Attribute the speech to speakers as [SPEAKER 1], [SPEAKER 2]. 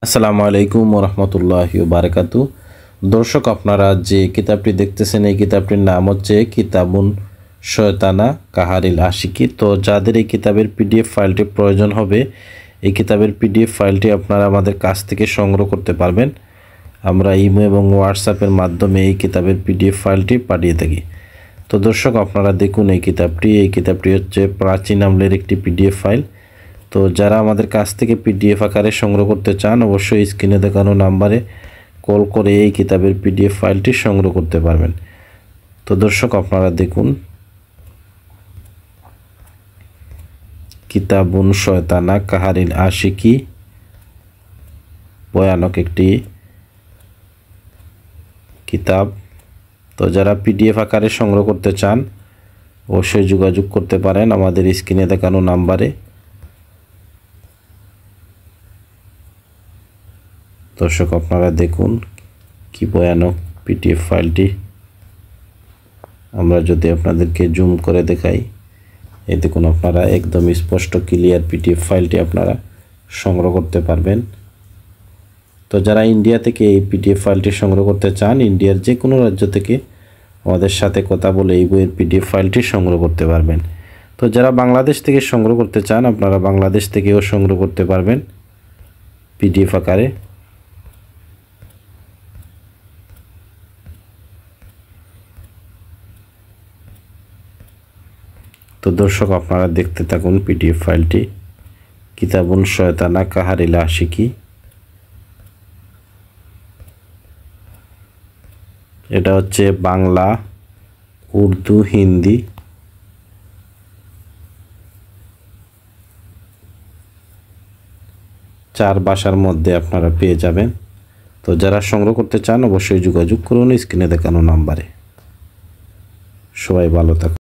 [SPEAKER 1] আসসালামু আলাইকুম ওয়া রাহমাতুল্লাহি ওয়া বারাকাতুহু। দর্শক, আপনারা যে কিতাবটি দেখতেছেন এই কিতাবটির নাম হচ্ছে কিতাবুন শয়তানা কাহারিল আশিকি। তো যাদের এই কিতাবের পিডিএফ ফাইলটি প্রয়োজন হবে, এই কিতাবের পিডিএফ ফাইলটি আপনারা আমাদের কাছ থেকে সংগ্রহ করতে পারবেন। আমরা ইমো এবং হোয়াটসঅ্যাপের মাধ্যমে এই কিতাবের পিডিএফ ফাইলটি পাঠিয়ে থাকি। তো দর্শক, আপনারা দেখুন এই কিতাবটি হচ্ছে প্রাচীন আমলের একটি পিডিএফ ফাইল। তো যারা আমাদের কাছ থেকে পিডিএফ আকারে সংগ্রহ করতে চান, অবশ্যই স্ক্রিনে দেখানো নাম্বারে কল করে এই কিতাবের পিডিএফ ফাইলটি সংগ্রহ করতে পারবেন। তো দর্শক, আপনারা দেখুন কিতাবুন শয়তানা কাহারিল আশিকি, ভয়ানক একটি কিতাব। তো যারা পিডিএফ আকারে সংগ্রহ করতে চান অবশ্যই যোগাযোগ করতে পারেন আমাদের স্ক্রিনে দেখানো নাম্বারে। দর্শক, আপনারা দেখুন কি ভয়ানক পিডিএফ ফাইলটি। আমরা যদি আপনাদেরকে জুম করে দেখাই, এই দেখুন, আপনারা একদম স্পষ্ট ক্লিয়ার পিডিএফ ফাইলটি আপনারা সংগ্রহ করতে পারবেন। তো যারা ইন্ডিয়া থেকে এই পিডিএফ ফাইলটি সংগ্রহ করতে চান, ইন্ডিয়ার যে কোনো রাজ্য থেকে আমাদের সাথে কথা বলে এই বইয়ের পিডিএফ ফাইলটি সংগ্রহ করতে পারবেন। তো যারা বাংলাদেশ থেকে সংগ্রহ করতে চান, আপনারা বাংলাদেশ থেকেও সংগ্রহ করতে পারবেন পিডিএফ আকারে। তো দর্শক, আপনারা দেখতে থাকুন পিডিএফ ফাইলটি কিতাবুন শয়তানা কাহারিল আশিকি। এটা হচ্ছে বাংলা, উর্দু, হিন্দি, চার ভাষার মধ্যে আপনারা পেয়ে যাবেন। তো যারা সংগ্রহ করতে চান অবশ্যই যোগাযোগ করুন স্ক্রিনে দেখানো নাম্বারে। সবাই ভালো থাকুন।